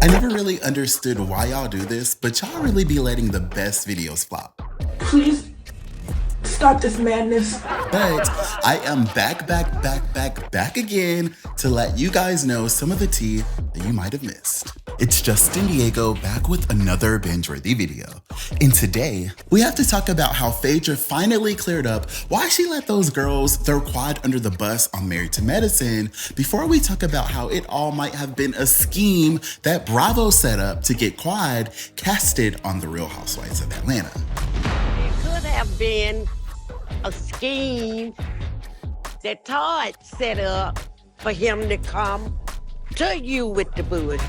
I never really understood why y'all do this, but y'all really be letting the best videos flop. Please stop this madness. But I am back again to let you guys know some of the tea that you might have missed. It's Justin Diego back with another Bingeworthy video. And today, we have to talk about how Phaedra finally cleared up why she let those girls throw Quad under the bus on Married to Medicine before we talk about how it all might have been a scheme that Bravo set up to get Quad casted on the Real Housewives of Atlanta. It could have been a scheme that Todd set up for him to come to you with the bush.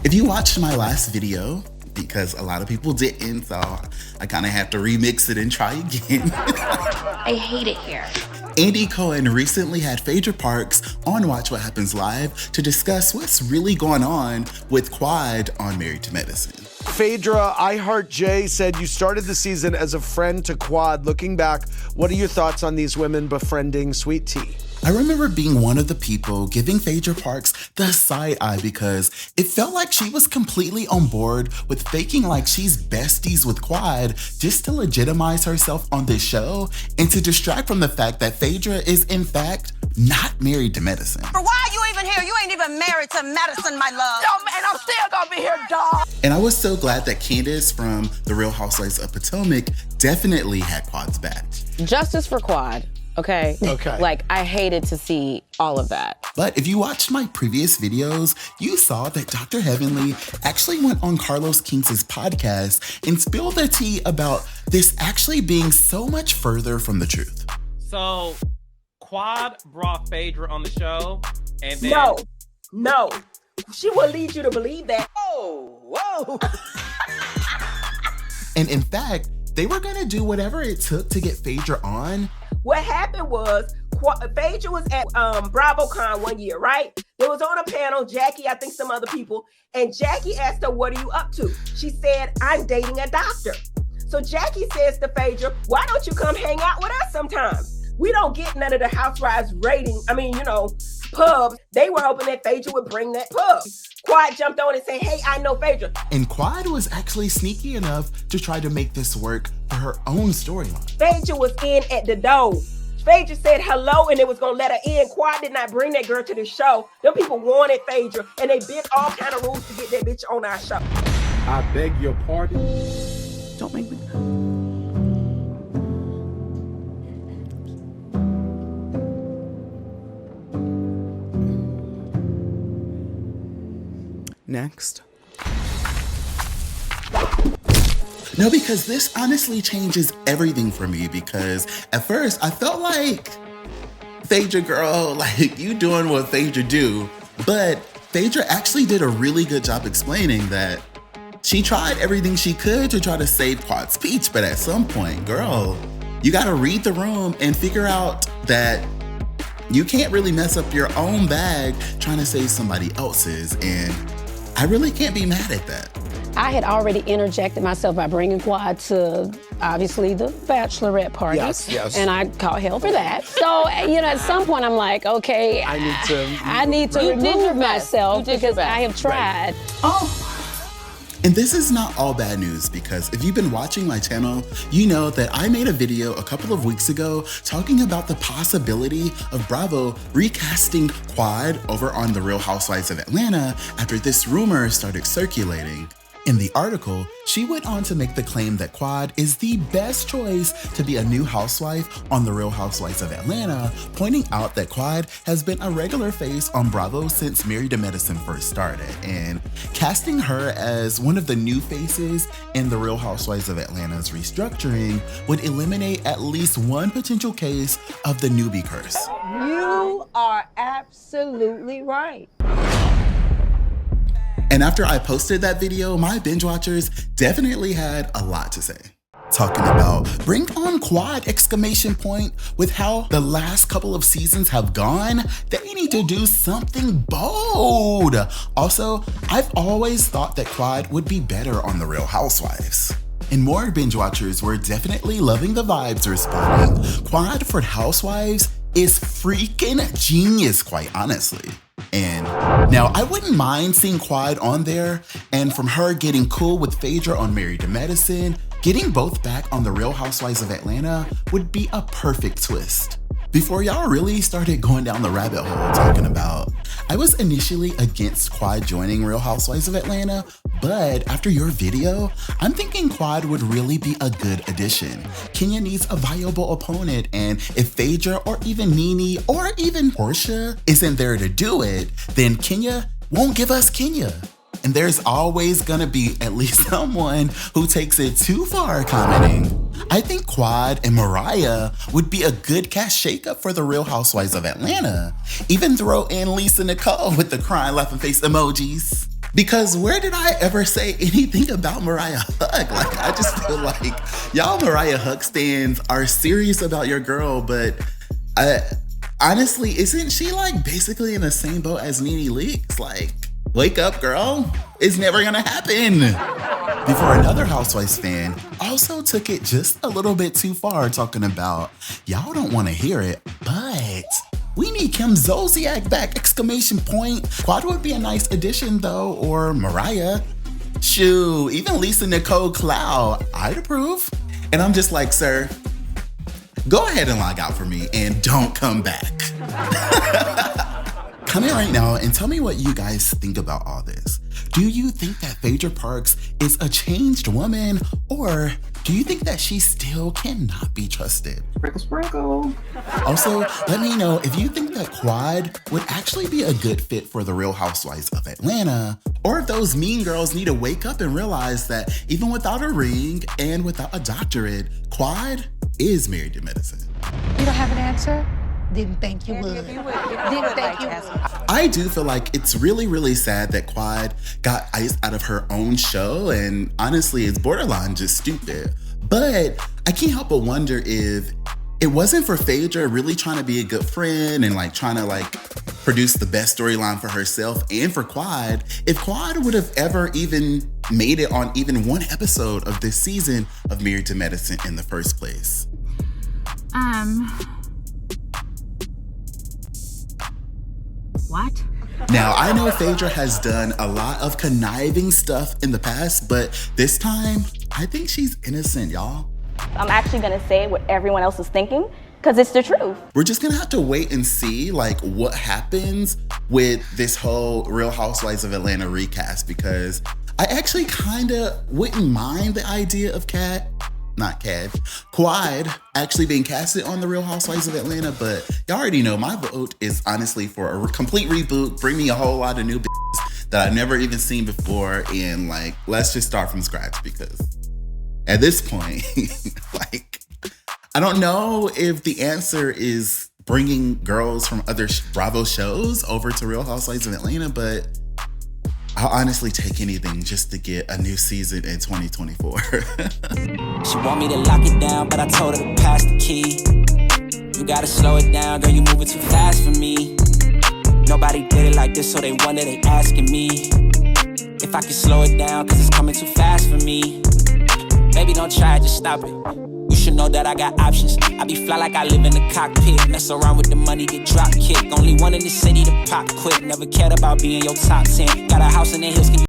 If you watched my last video, because a lot of people didn't, so I kind of have to remix it and try again. I hate it here. Andy Cohen recently had Phaedra Parks on Watch What Happens Live to discuss what's really going on with Quad on Married to Medicine. Phaedra, I Heart Jay said you started the season as a friend to Quad. Looking back, what are your thoughts on these women befriending Sweet Tea? I remember being one of the people giving Phaedra Parks the side eye because it felt like she was completely on board with faking like she's besties with Quad just to legitimize herself on this show and to distract from the fact that Phaedra is in fact not married to Medicine. Why are you even here? You ain't even married to Medicine, my love. No, man, I'm still gonna be here, dog. And I was so glad that Candace from the Real Housewives of Potomac definitely had Quad's back. Justice for Quad. Okay. Like, I hated to see all of that. But if you watched my previous videos, you saw that Dr. Heavenly actually went on Carlos Kings' podcast and spilled the tea about this actually being so much further from the truth. So, Quad brought Phaedra on the show, and then... No. She will lead you to believe that. Whoa. And in fact, they were gonna do whatever it took to get Phaedra on. What happened was, Phaedra was at BravoCon one year, right? There was on a panel, Jackie, I think some other people, and Jackie asked her, what are you up to? She said, I'm dating a doctor. So Jackie says to Phaedra, why don't you come hang out with us sometimes? We don't get none of the housewives pubs. They were hoping that Phaedra would bring that pub. Quad jumped on and said, hey, I know Phaedra. And Quad was actually sneaky enough to try to make this work for her own storyline. Phaedra was in at the door. Phaedra said hello and it was gonna let her in. Quad did not bring that girl to the show. Them people wanted Phaedra and they bent all kind of rules to get that bitch on our show. I beg your pardon. Don't make me... Next. No, because this honestly changes everything for me because at first I felt like Phaedra girl, like you doing what Phaedra do, but Phaedra actually did a really good job explaining that she tried everything she could to try to save Quad's peach, but at some point, girl, you gotta read the room and figure out that you can't really mess up your own bag trying to save somebody else's, and I really can't be mad at that. I had already interjected myself by bringing Quad to, obviously, the bachelorette party. Yes. And I caught hell for that. So, at some point I'm like, okay, I need to remove myself because I have tried. Oh. And this is not all bad news because if you've been watching my channel, you know that I made a video a couple of weeks ago talking about the possibility of Bravo recasting Quad over on the Real Housewives of Atlanta after this rumor started circulating. In the article, she went on to make the claim that Quad is the best choice to be a new housewife on the Real Housewives of Atlanta, pointing out that Quad has been a regular face on Bravo since Married to Medicine first started, and casting her as one of the new faces in the Real Housewives of Atlanta's restructuring would eliminate at least one potential case of the newbie curse. You are absolutely right. And after I posted that video, my binge watchers definitely had a lot to say. Talking about bring on Quad ! With how the last couple of seasons have gone, they need to do something bold. Also, I've always thought that Quad would be better on the Real Housewives. And more binge watchers were definitely loving the vibes responding. Quad for Housewives is freaking genius, quite honestly. And now I wouldn't mind seeing Quad on there, and from her getting cool with Phaedra on Married to Medicine, getting both back on the Real Housewives of Atlanta would be a perfect twist. Before y'all really started going down the rabbit hole talking about, I was initially against Quad joining Real Housewives of Atlanta, but after your video, I'm thinking Quad would really be a good addition. Kenya needs a viable opponent, and if Phaedra or even Nene or even Portia isn't there to do it, then Kenya won't give us Kenya. And there's always gonna be at least someone who takes it too far commenting. I think Quad and Mariah would be a good cast shakeup for the Real Housewives of Atlanta. Even throw in Lisa Nicole with the crying laughing face emojis. Because where did I ever say anything about Mariah Huck? Like, I just feel like y'all Mariah Huck stans are serious about your girl, but honestly, isn't she like basically in the same boat as Nene Leakes? Like, wake up, girl. It's never gonna happen. Before another Housewives fan also took it just a little bit too far talking about, y'all don't wanna hear it, but we need Kim Zolciak back, exclamation point. Quad would be a nice addition though, or Mariah. Shoo, even Lisa Nicole Cloud, I'd approve. And I'm just like, sir, go ahead and log out for me and don't come back. Comment right now and tell me what you guys think about all this. Do you think that Phaedra Parks is a changed woman, or do you think that she still cannot be trusted? Sprinkle, sprinkle. Also, let me know if you think that Quad would actually be a good fit for the Real Housewives of Atlanta, or if those mean girls need to wake up and realize that even without a ring and without a doctorate, Quad is Married to Medicine. You don't have an answer? Didn't think you would. Didn't think you would. I do feel like it's really, really sad that Quad got iced out of her own show, and honestly, it's borderline just stupid. But I can't help but wonder if it wasn't for Phaedra really trying to be a good friend and like trying to like produce the best storyline for herself and for Quad, if Quad would have ever even made it on even one episode of this season of Married to Medicine in the first place. What? Now, I know Phaedra has done a lot of conniving stuff in the past, but this time, I think she's innocent, y'all. I'm actually gonna say what everyone else is thinking, because it's the truth. We're just gonna have to wait and see like what happens with this whole Real Housewives of Atlanta recast, because I actually kinda wouldn't mind the idea of Quad actually being casted on the Real Housewives of Atlanta, but y'all already know my vote is honestly for a complete reboot, bring me a whole lot of new bitches that I've never even seen before, and like, let's just start from scratch, because at this point, like, I don't know if the answer is bringing girls from other Bravo shows over to Real Housewives of Atlanta, but I'll honestly take anything just to get a new season in 2024. She want me to lock it down, but I told her to pass the key. You gotta slow it down, girl, you moving too fast for me. Nobody did it like this, so they wonder, they asking me if I can slow it down, cause it's coming too fast for me. Baby, don't try, just stop it. You should know that I got options. I be fly like I live in the cockpit. Mess around with the money, get drop kicked. Only one in the city to pop quick. Never cared about being your top 10. Got a house in the hills, can you